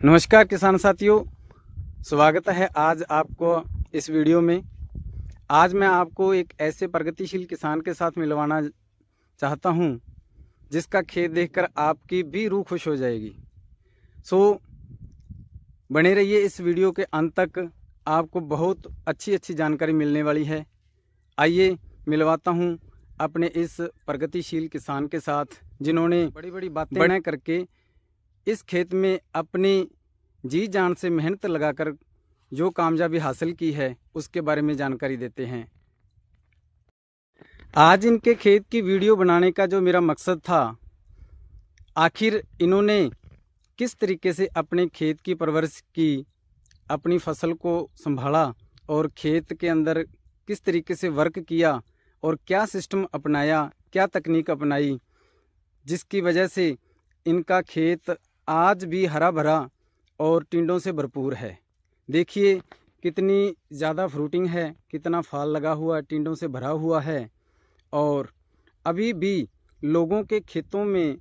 नमस्कार किसान साथियों, स्वागत है आज आपको इस वीडियो में। आज मैं आपको एक ऐसे प्रगतिशील किसान के साथ मिलवाना चाहता हूं जिसका खेत देखकर आपकी भी रूह खुश हो जाएगी। बने रहिए इस वीडियो के अंत तक, आपको बहुत अच्छी जानकारी मिलने वाली है। आइए मिलवाता हूं अपने इस प्रगतिशील किसान के साथ जिन्होंने बड़ी बड़ी बातें करके इस खेत में अपनी जी जान से मेहनत लगाकर जो कामयाबी हासिल की है उसके बारे में जानकारी देते हैं। आज इनके खेत की वीडियो बनाने का जो मेरा मकसद था, आखिर इन्होंने किस तरीके से अपने खेत की परवरिश की, अपनी फसल को संभाला और खेत के अंदर किस तरीके से वर्क किया और क्या सिस्टम अपनाया, क्या तकनीक अपनाई, जिसकी वजह से इनका खेत आज भी हरा भरा और टिंडों से भरपूर है। देखिए कितनी ज़्यादा फ्रूटिंग है, कितना फल लगा हुआ, टिंडों से भरा हुआ है। और अभी भी लोगों के खेतों में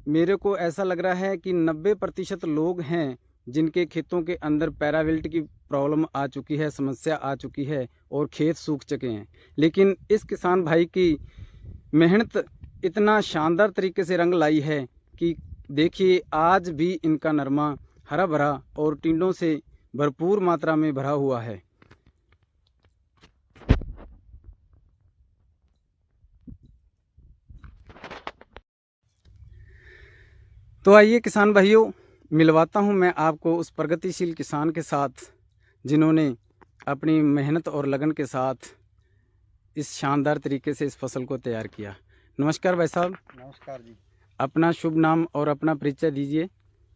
मेरे को ऐसा लग रहा है कि 90% लोग हैं जिनके खेतों के अंदर पैराविल्ट की प्रॉब्लम आ चुकी है, समस्या आ चुकी है और खेत सूख चुके हैं। लेकिन इस किसान भाई की मेहनत इतना शानदार तरीके से रंग लाई है कि देखिए आज भी इनका नरमा हरा भरा और टिंडों से भरपूर मात्रा में भरा हुआ है। तो आइए किसान भाइयों, मिलवाता हूं मैं आपको उस प्रगतिशील किसान के साथ जिन्होंने अपनी मेहनत और लगन के साथ इस शानदार तरीके से इस फसल को तैयार किया। नमस्कार भाई साहब। नमस्कार जी। अपना शुभ नाम और अपना परिचय दीजिए।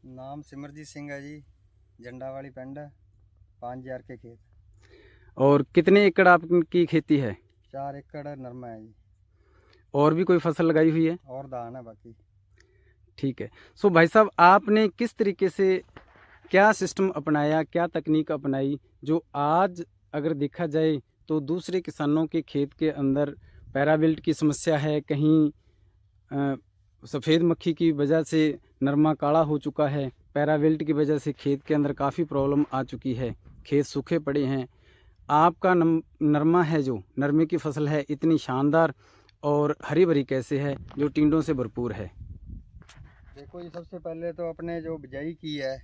नाम सिमरजीत सिंह है जी, झंडावाली पिंड, 5000 के खेत। और कितने एकड़ आपकी खेती है? 4 एकड़ नरमा है जी। और भी कोई फसल लगाई हुई है? और धान है बाकी। ठीक है। भाई साहब, आपने किस तरीके से क्या सिस्टम अपनाया, क्या तकनीक अपनाई जो आज अगर देखा जाए तो दूसरे किसानों के खेत के अंदर पैराविल्ट की समस्या है, कहीं सफ़ेद मक्खी की वजह से नरमा काला हो चुका है, पैराविल्ट की वजह से खेत के अंदर काफ़ी प्रॉब्लम आ चुकी है, खेत सूखे पड़े हैं। आपका नरमा है, जो नरमे की फसल है, इतनी शानदार और हरी भरी कैसे है जो टिंडों से भरपूर है? देखो जी, सबसे पहले तो अपने जो बिजाई की है,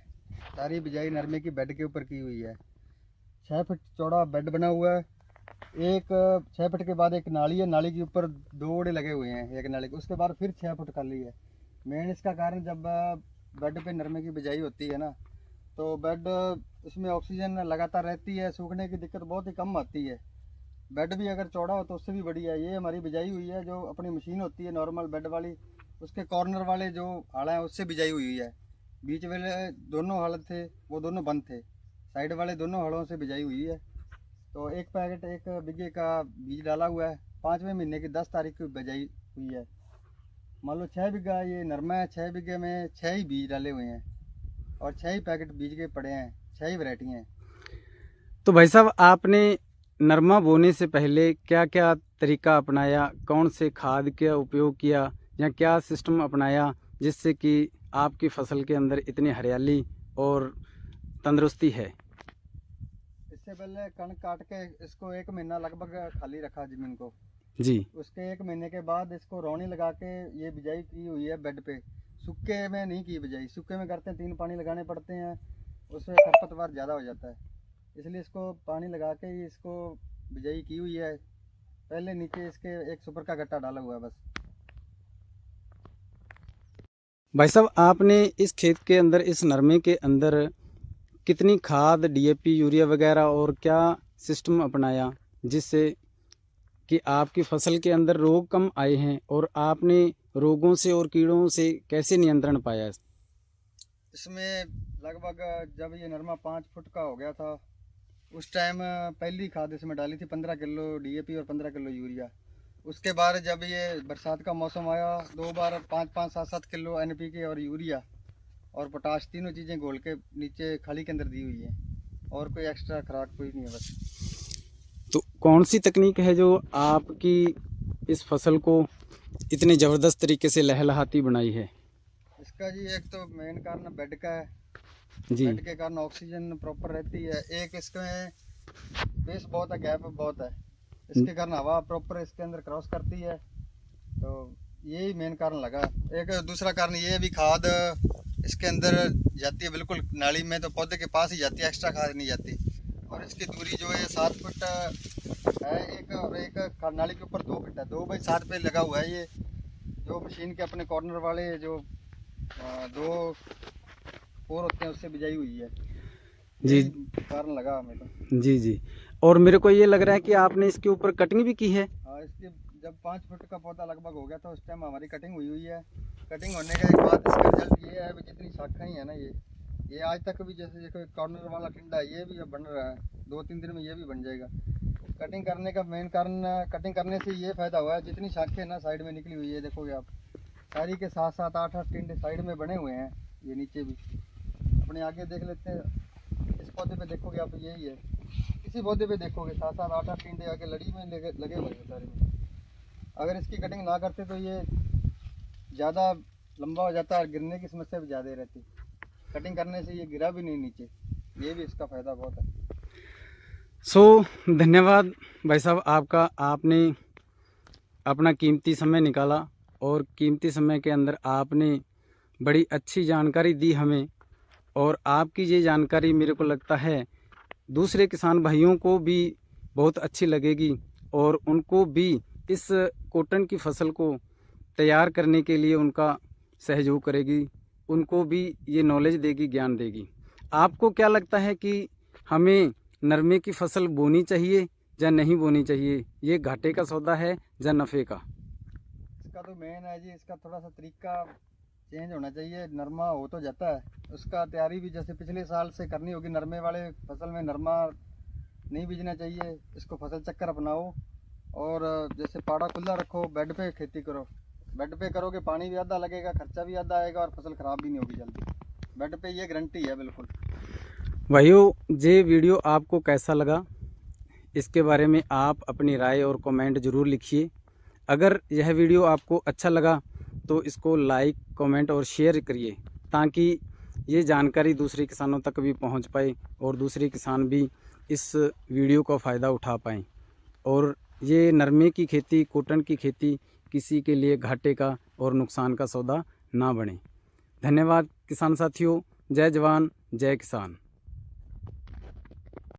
सारी बिजाई नरमे की बेड के ऊपर की हुई है। 6 फीट चौड़ा बेड बना हुआ है। एक 6 फीट के बाद एक नाली है, नाली के ऊपर 2 ओड़े लगे हुए हैं एक नाली के, उसके बाद फिर 6 फुट खाली है। मेन इसका कारण, जब बेड पे नरमे की बिजाई होती है ना, तो बेड उसमें ऑक्सीजन लगातार रहती है, सूखने की दिक्कत बहुत ही कम आती है। बेड भी अगर चौड़ा हो तो उससे भी बढ़िया है। ये हमारी बिजाई हुई है, जो अपनी मशीन होती है नॉर्मल बेड वाली, उसके कॉर्नर वाले जो आड़ा है उससे बिजाई हुई है। बीच वाले दोनों हल थे, वो दोनों बंद थे, साइड वाले दोनों हलों से बिजाई हुई है। तो एक पैकेट 1 बीघे का बीज डाला हुआ है। 5वें महीने की 10 तारीख की बिजाई हुई है। मान लो 6 बीघा ये नरमा है, 6 बीघे में 6 ही बीज डाले हुए हैं और 6 ही पैकेट बीज के पड़े हैं, 6 ही वैरायटी हैं। तो भाई साहब, आपने नरमा बोने से पहले क्या क्या तरीका अपनाया, कौन से खाद का उपयोग किया या क्या सिस्टम अपनाया जिससे कि आपकी फसल के अंदर इतनी हरियाली और तंदुरुस्ती है? इससे पहले कणक काट के इसको 1 महीना लगभग खाली रखा ज़मीन को जी। उसके 1 महीने के बाद इसको रौनी लगा के ये बिजाई की हुई है बेड पे। सूखे में नहीं की बिजाई, सूखे में करते हैं 3 पानी लगाने पड़ते हैं, उससे खरपतवार ज़्यादा हो जाता है, इसलिए इसको पानी लगा के ही इसको बिजाई की हुई है। पहले नीचे इसके एक सुपर का गट्टा डाला हुआ है बस। भाई साहब, आपने इस खेत के अंदर, इस नरमे के अंदर कितनी खाद, डीएपी, यूरिया वगैरह और क्या सिस्टम अपनाया जिससे कि आपकी फसल के अंदर रोग कम आए हैं और आपने रोगों से और कीड़ों से कैसे नियंत्रण पाया? इसमें लगभग जब ये नरमा 5 फुट का हो गया था, उस टाइम पहली खाद इसमें डाली थी 15 किलो डीएपी और 15 किलो यूरिया। उसके बाद जब ये बरसात का मौसम आया, 2 बार 5-5, 7-7 किलो एनपीके और यूरिया और पोटाश, तीनों चीज़ें घोल के नीचे खाली के अंदर दी हुई है, और कोई एक्स्ट्रा खुराक कोई नहीं है बस। तो कौन सी तकनीक है जो आपकी इस फसल को इतने ज़बरदस्त तरीके से लहलहाती बनाई है? इसका जी एक तो मेन कारण बेड का है, जी बेड के कारण ऑक्सीजन प्रॉपर रहती है। एक इसमें स्पेस बहुत है, गैप बहुत है, इसके कारण हवा प्रॉपर इसके अंदर क्रॉस करती है। तो यही मेन कारण लगा। एक दूसरा कारण ये भी, खाद इसके अंदर जाती है बिल्कुल नाली में, तो पौधे के पास ही जाती है, एक्स्ट्रा खाद नहीं जाती। और इसकी दूरी जो है 7 फुट है एक, और एक नाली के ऊपर 2 फुट है। 2 बाई 7 पे लगा हुआ है ये, जो मशीन के अपने कॉर्नर वाले जो 2 पोर होते हैं उससे बिजाई हुई है। जी यही कारण लगा हमें तो। जी जी। और मेरे को ये लग रहा है कि आपने इसके ऊपर कटिंग भी की है। हाँ, इसके जब 5 फुट का पौधा लगभग हो गया था उस टाइम हमारी कटिंग हुई है। कटिंग होने का एक बाद इसका रिजल्ट ये है, जितनी शाखाएं हैं ना, ये आज तक भी, जैसे ये कॉर्नर वाला टिंडा है, ये भी अब बन रहा है। 2-3 दिन में ये भी बन जाएगा। कटिंग करने का मेन कारण, कटिंग करने से ये फायदा हुआ है, जितनी शाखें ना साइड में निकली हुई है, देखोगे आप, सारी के 7-7 8-8 टिंडे साइड में बने हुए हैं। ये नीचे भी अपने आगे देख लेते हैं, इस पौधे पे देखोगे आप, यही है। किसी पौधे पे देखोगे 7-7 8-8 टिंडे आगे लड़ी में लगे हुए हैं सारे में। अगर इसकी कटिंग ना करते तो ये ज़्यादा लंबा हो जाता है, गिरने की समस्या भी ज़्यादा रहती। कटिंग करने से ये गिरा भी नहीं नीचे, ये भी इसका फ़ायदा बहुत है। धन्यवाद भाई साहब आपका, आपने अपना कीमती समय निकाला और कीमती समय के अंदर आपने बड़ी अच्छी जानकारी दी हमें। और आपकी ये जानकारी मेरे को लगता है दूसरे किसान भाइयों को भी बहुत अच्छी लगेगी और उनको भी इस कॉटन की फसल को तैयार करने के लिए उनका सहयोग करेगी, उनको भी ये नॉलेज देगी, ज्ञान देगी। आपको क्या लगता है कि हमें नरमे की फसल बोनी चाहिए या नहीं बोनी चाहिए? ये घाटे का सौदा है या नफ़े का? इसका तो मेन है जी, इसका थोड़ा सा तरीका चेंज होना चाहिए। नरमा हो तो जाता है, उसका तैयारी भी जैसे पिछले साल से करनी होगी। नरमे वाले फसल में नरमा नहीं बीजना चाहिए, इसको फसल चक्कर अपनाओ। और जैसे पाड़ा खुला रखो, बेड पे खेती करो। बेड पे करोगे पानी भी आधा लगेगा, खर्चा भी आधा आएगा और फसल ख़राब भी नहीं होगी जल्दी। बेड पे ये गारंटी है बिल्कुल। भाइयों, ये वीडियो आपको कैसा लगा इसके बारे में आप अपनी राय और कमेंट ज़रूर लिखिए। अगर यह वीडियो आपको अच्छा लगा तो इसको लाइक, कमेंट और शेयर करिए, ताकि ये जानकारी दूसरे किसानों तक भी पहुंच पाए और दूसरे किसान भी इस वीडियो का फ़ायदा उठा पाएँ और ये नरमे की खेती, कॉटन की खेती किसी के लिए घाटे का और नुकसान का सौदा ना बने। धन्यवाद किसान साथियों। जय जवान, जय किसान।